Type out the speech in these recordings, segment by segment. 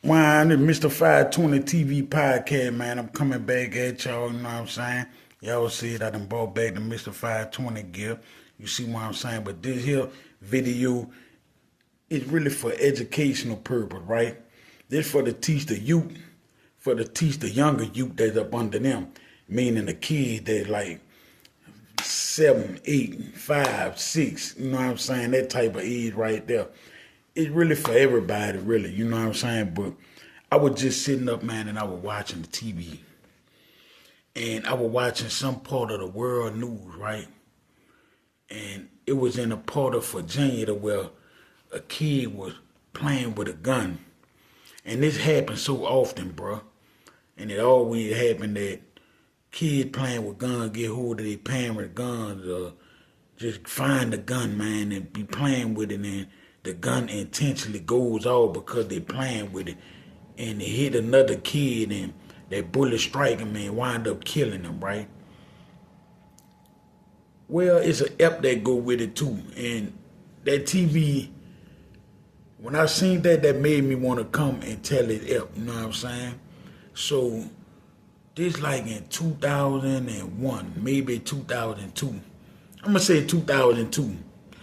Why, this Mr. 520 TV podcast, man. I'm coming back at y'all, you know what I'm saying? Y'all see it, I done brought back the Mr. 520 gear. You see what I'm saying? But this here video is really for educational purpose, right? This for to teach the youth, for to teach the younger youth that's up under them. Meaning the kids that like 7, 8, 5, 6, you know what I'm saying? That type of age right there. It's really for everybody, really, you know what I'm saying? But I was just sitting up, man, and I was watching the TV. And I was watching some part of the world news, right? And it was in a part of Virginia where a kid was playing with a gun. And this happens so often, bro. And it always happened that kids playing with guns get hold of their parents' guns or just find the gun, man, and be playing with it, and the gun intentionally goes off because they playing with it, and they hit another kid, and that bullet strike him and wind up killing him, right? Well, it's an app that go with it too, and that TV, when I seen that, that made me want to come and tell it app, you know what I'm saying? So this like in 2001, maybe 2002. I'm gonna say 2002.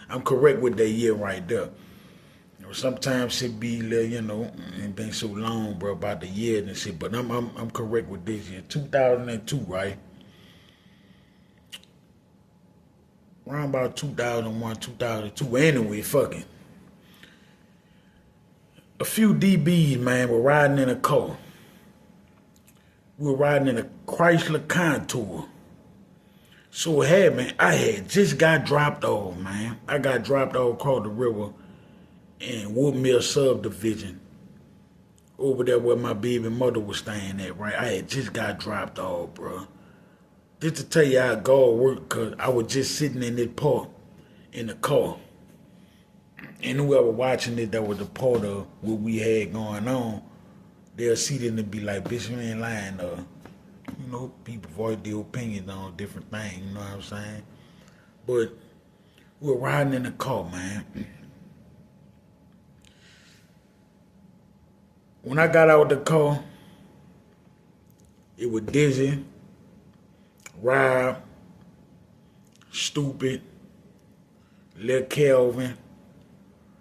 I'm correct with that year right there. Sometimes it be, it been so long, bro, about the years and shit. But I'm correct with this year, 2002, right? Around about 2001, 2002. Anyway, fucking. A few DBs, man, were riding in a car. We were riding in a Chrysler Contour. So I had just got dropped off, man. I got dropped off across the river in Woodmill subdivision, over there where my baby mother was staying at, right? I had just got dropped off, bro. Just to tell you how God worked, because I was just sitting in this park in the car. And whoever watching it that was a part of what we had going on, they'll see it and be like, bitch, you ain't lying. People voice their opinions on different things, you know what I'm saying? But we were riding in the car, man. When I got out the car, it was Dizzy, Rob, Stupid, Lil Kelvin,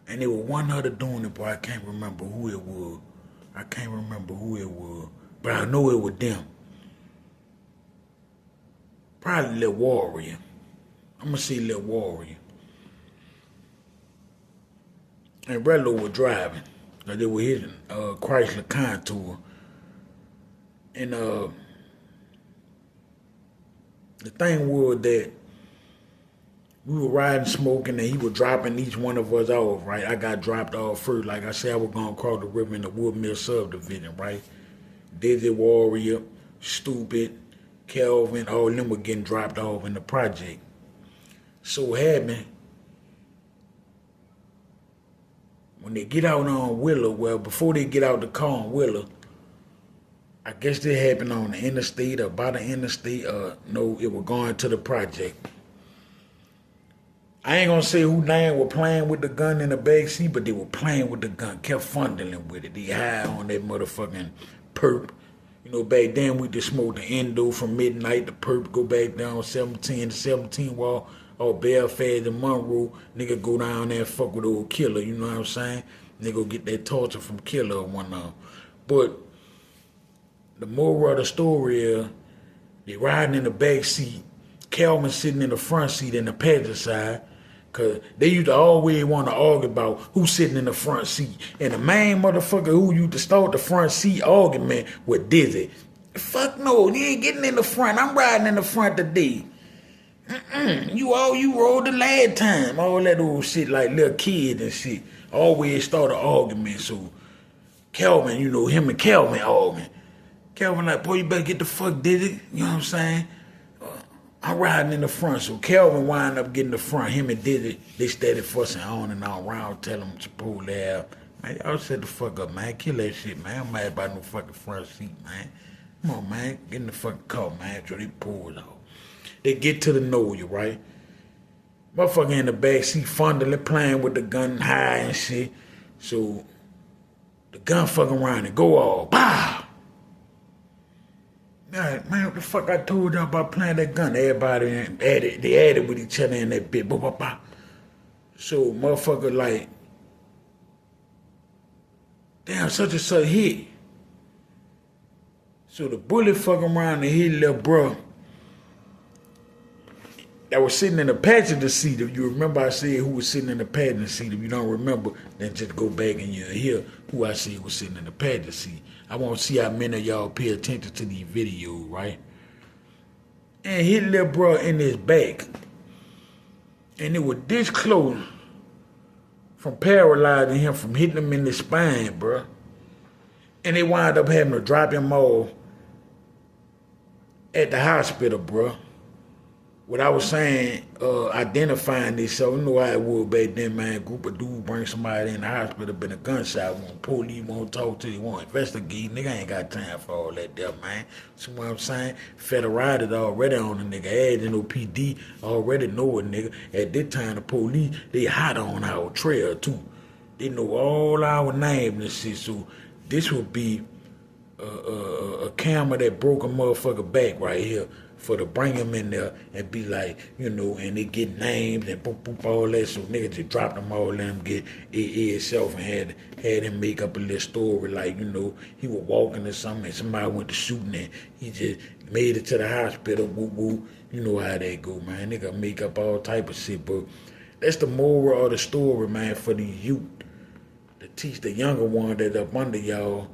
and there was one other doing it, but I can't remember who it was. But I know it was them. Probably Lil Warrior. I'm gonna say Lil Warrior. And Rello was driving. They were hitting Chrysler Contour. And the thing was that we were riding, smoking, and he was dropping each one of us off, right? I got dropped off first. Like I said, I was going to cross the river in the Woodmill subdivision, right? Dizzy Warrior, Stupid, Kelvin, all of them were getting dropped off in the project. So happened, when they get out on Willow, well, before they get out the car on Willow, I guess that happened on the interstate or by the interstate. No, it was going to the project. I ain't gonna say who name were playing with the gun in the backseat, but they were playing with the gun, kept fondling with it. They high on that motherfucking perp. Back then we just smoked the endo from midnight. The perp go back down 17 to 17 wall, or Belfast and Monroe. Nigga go down there and fuck with old Killer, you know what I'm saying? Nigga go get that torture from Killer or one of them. But the moral of the story is, they riding in the back seat, Calvin sitting in the front seat in the passenger side, because they used to always want to argue about who's sitting in the front seat. And the main motherfucker who used to start the front seat argument was Dizzy. Fuck no, you ain't getting in the front. I'm riding in the front today. You rode the last time. All that old shit like little kids and shit. Always start an argument. So Calvin, him and Calvin arguing. Calvin like, boy, you better get the fuck Dizzy. You know what I'm saying? I'm riding in the front, so Kelvin wind up getting the front. Him and Dizzy, they steady fussing on and on around, telling him to pull their out. Man, y'all shut the fuck up, man. Kill that shit, man. I'm mad about no fucking front seat, man. Come on, man. Get in the fucking car, man, so they pull it off. They get to the know you, right? Motherfucker in the back seat, fondling, playing with the gun high and shit. So The gun fucking around and go off. Pow! Man, what the fuck I told y'all about playing that gun? Everybody they added with each other in that bit. Bah, bah, bah. So motherfucker like, damn, such and such hit. So the bullet fucking around and hit little bro that was sitting in the passenger seat. If you remember, I said who was sitting in the passenger seat. If you don't remember, then just go back and you'll hear who I said was sitting in the passenger seat. I want to see how many of y'all pay attention to these videos, right? And hit little bro in his back. And it was this close from paralyzing him, from hitting him in the spine, bro. And they wound up having to drop him off at the hospital, bro. What I was saying, identifying this, so you know how it was back then, man. Group of dudes bring somebody in the hospital, been a gunshot wound. Police won't talk to you, won't investigate. Nigga ain't got time for all that there, man. See what I'm saying? Federal already on the nigga. As you know, PD already know a nigga. At this time, the police, they hot on our trail, too. They know all our names and shit, so this would be a camera that broke a motherfucker back right here for to bring him in there and be like, you know, and they get names and boop, boop, all that. So niggas just dropped them all, let him get itself and had him make up a little story like, you know, he was walking or something and somebody went to shooting and he just made it to the hospital, woo woo. You know how that go, man. Nigga make up all type of shit, but that's the moral of the story, man, for the youth. To teach the younger one that up under y'all,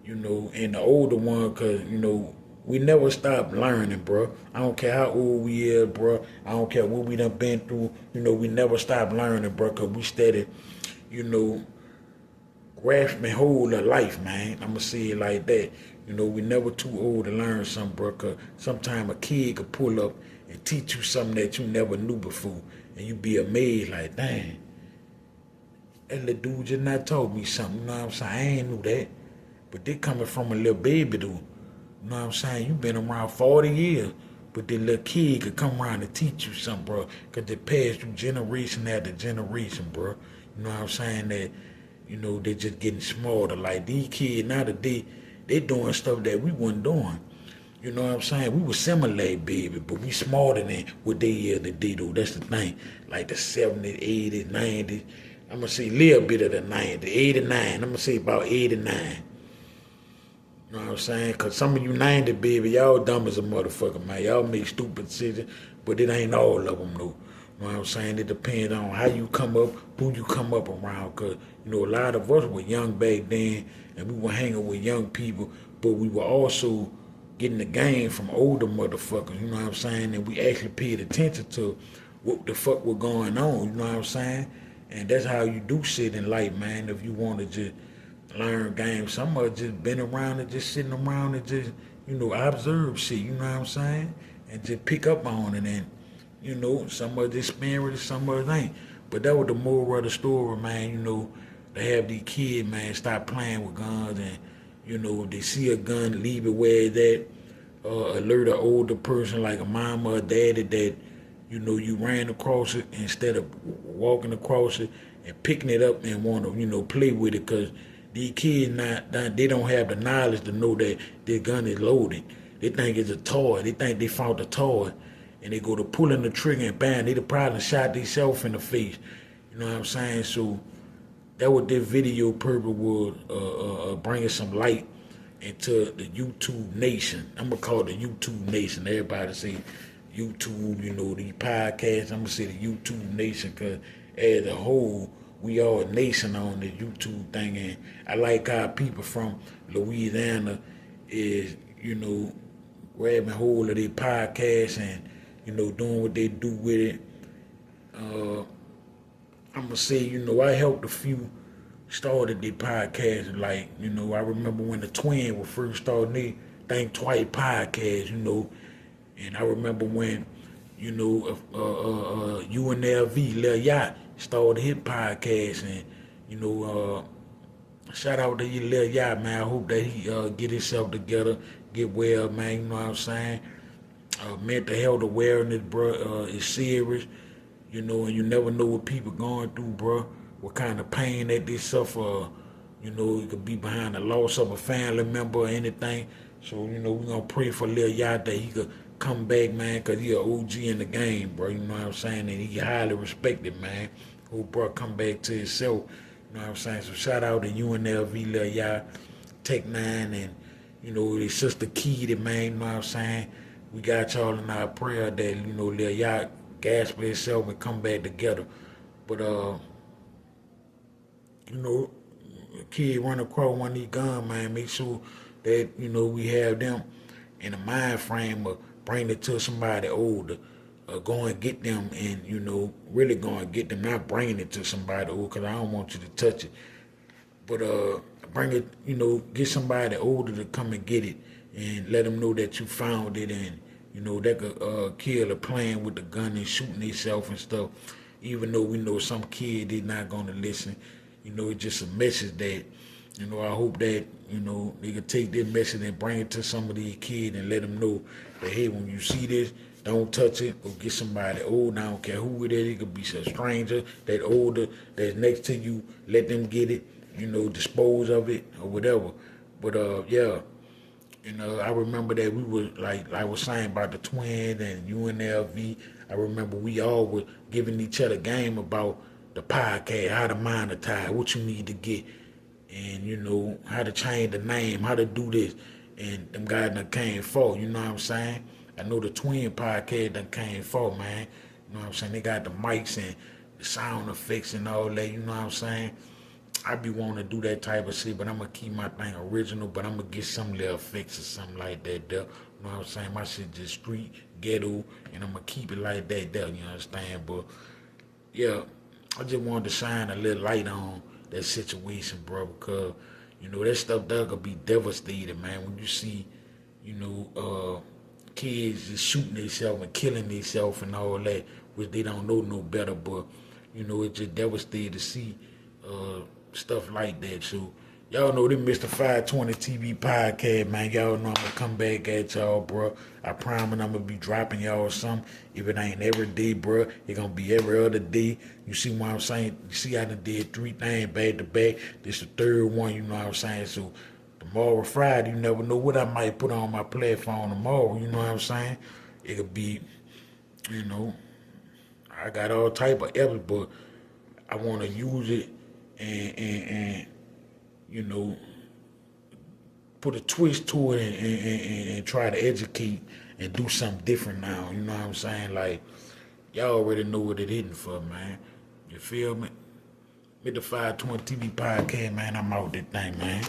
you know, and the older one, cause, you know, we never stop learning, bro. I don't care how old we is, bro. I don't care what we done been through. You know, we never stop learning, bro, because we steady, you know, grasping hold of life, man. I'm going to say it like that. You know, we never too old to learn something, bro, because sometimes a kid could pull up and teach you something that you never knew before, and you be amazed like, dang, that little dude just not told me something, you know what I'm saying? I ain't knew that. But they coming from a little baby, dude. You know what I'm saying? You been around 40 years, but the little kid could come around and teach you something, bro. Because they passed through generation after generation, bro. You know what I'm saying? That, you know, they just getting smarter. Like these kids now today, they doing stuff that we wasn't doing. You know what I'm saying? We was similar, baby, but we smarter than what they is today, though. That's the thing. Like the 70s, 80s, 90s. I'm going to say a little bit of the 90s, 89. I'm going to say about 89. You know what I'm saying? Because some of you 90, baby, y'all dumb as a motherfucker, man. Y'all make stupid decisions, but it ain't all of them, though. You know what I'm saying? It depends on how you come up, who you come up around. Because, you know, a lot of us were young back then, and we were hanging with young people, but we were also getting the game from older motherfuckers, you know what I'm saying? And we actually paid attention to what the fuck was going on, you know what I'm saying? And that's how you do shit in life, man, if you want to just learn games. Some of us just been around and just sitting around and just, you know, observe shit, you know what I'm saying? And just pick up on it. And, you know, some of us spend with it, some of us ain't. But that was the moral of the story, man, you know, to have these kids, man, stop playing with guns and, you know, if they see a gun, leave it where it's at. Alert an older person like a mama or daddy that, you know, you ran across it instead of walking across it and picking it up and want to, you know, play with it, because these kids, they don't have the knowledge to know that their gun is loaded. They think it's a toy. They think they found a toy. And they go to pulling the trigger and bang, they'd probably shot themselves in the face. You know what I'm saying? So that what this video purpose was, bringing some light into the YouTube nation. I'm going to call it the YouTube nation. Everybody say YouTube, you know, these podcasts. I'm going to say the YouTube nation, because as a whole, we all a nation on the YouTube thing. And I like how people from Louisiana is, you know, grabbing hold of their podcasts and, you know, doing what they do with it. I'm going to say, you know, I helped a few started their podcast. Like, you know, I remember when the Twin was first starting their Think Twice podcast, you know, and I remember when, you know, UNLV, Lil Yacht, started his podcast, and, you know, shout out to you, Lil Yacht, man. I hope that he get himself together, get well, man, you know what I'm saying? Mental health awareness, bro, is serious, you know, and you never know what people going through, bro, what kind of pain that they suffer, You know, it could be behind the loss of a family member or anything. So, you know, we're going to pray for Lil Yachty that he could come back, man, because he an OG in the game, bro. You know what I'm saying? And he highly respected, man. Who bro come back to himself. You know what I'm saying? So shout out to UNLV, Lil Yachty, Tech Nine, and, you know, his sister Keedy, man. You know what I'm saying? We got y'all in our prayer that, you know, Lil Yachty gasp for himself and come back together. But, you know, a kid run across one of these guns, man, make sure that, you know, we have them in a mind frame of bring it to somebody older, go and get them and, you know, really go and get them, not bringing it to somebody older, because I don't want you to touch it. But bring it, you know, get somebody older to come and get it and let them know that you found it, and, you know, that could kill a playing with the gun and shooting themselves and stuff. Even though we know some kid is not going to listen, you know, it's just a message that, you know, I hope that, you know, they could take this message and bring it to some of these kids and let them know that, hey, when you see this, don't touch it. Go get somebody old. I don't care who it is. It could be some stranger, that older, that's next to you. Let them get it, you know, dispose of it or whatever. But, yeah, you know, I remember that we were, like I was saying about the Twins and UNLV, I remember we all were giving each other game about the podcast, how to monetize, what you need to get, and, you know, how to change the name, how to do this. And them guys done came for, you know what I'm saying? I know the Twin podcast done came for, man. You know what I'm saying? They got the mics and the sound effects and all that, you know what I'm saying? I be wanting to do that type of shit, but I'm going to keep my thing original, but I'm going to get some little effects or something like that there. You know what I'm saying? My shit just street, ghetto, and I'm going to keep it like that there, you understand? But, yeah, I just wanted to shine a little light on that situation, bro, because, you know, that stuff there could be devastating, man, when you see, you know, kids just shooting themselves and killing themselves and all that, which they don't know no better, but, you know, it's just devastating to see stuff like that. So, y'all know this Mr. 520 TV podcast, man. Y'all know I'm going to come back at y'all, bro. I promise I'm going to be dropping y'all something. If it ain't every day, bro, it going to be every other day. You see what I'm saying? You see I done did 3 things back to back. This the 3rd one, you know what I'm saying? So, tomorrow, Friday, you never know what I might put on my platform tomorrow, you know what I'm saying? It could be, you know, I got all type of evidence, but I want to use it and you know, put a twist to it and try to educate and do something different now. You know what I'm saying? Like, y'all already know what it hitting for, man. You feel me? With the 520 TV podcast, man, I'm out this thing, man.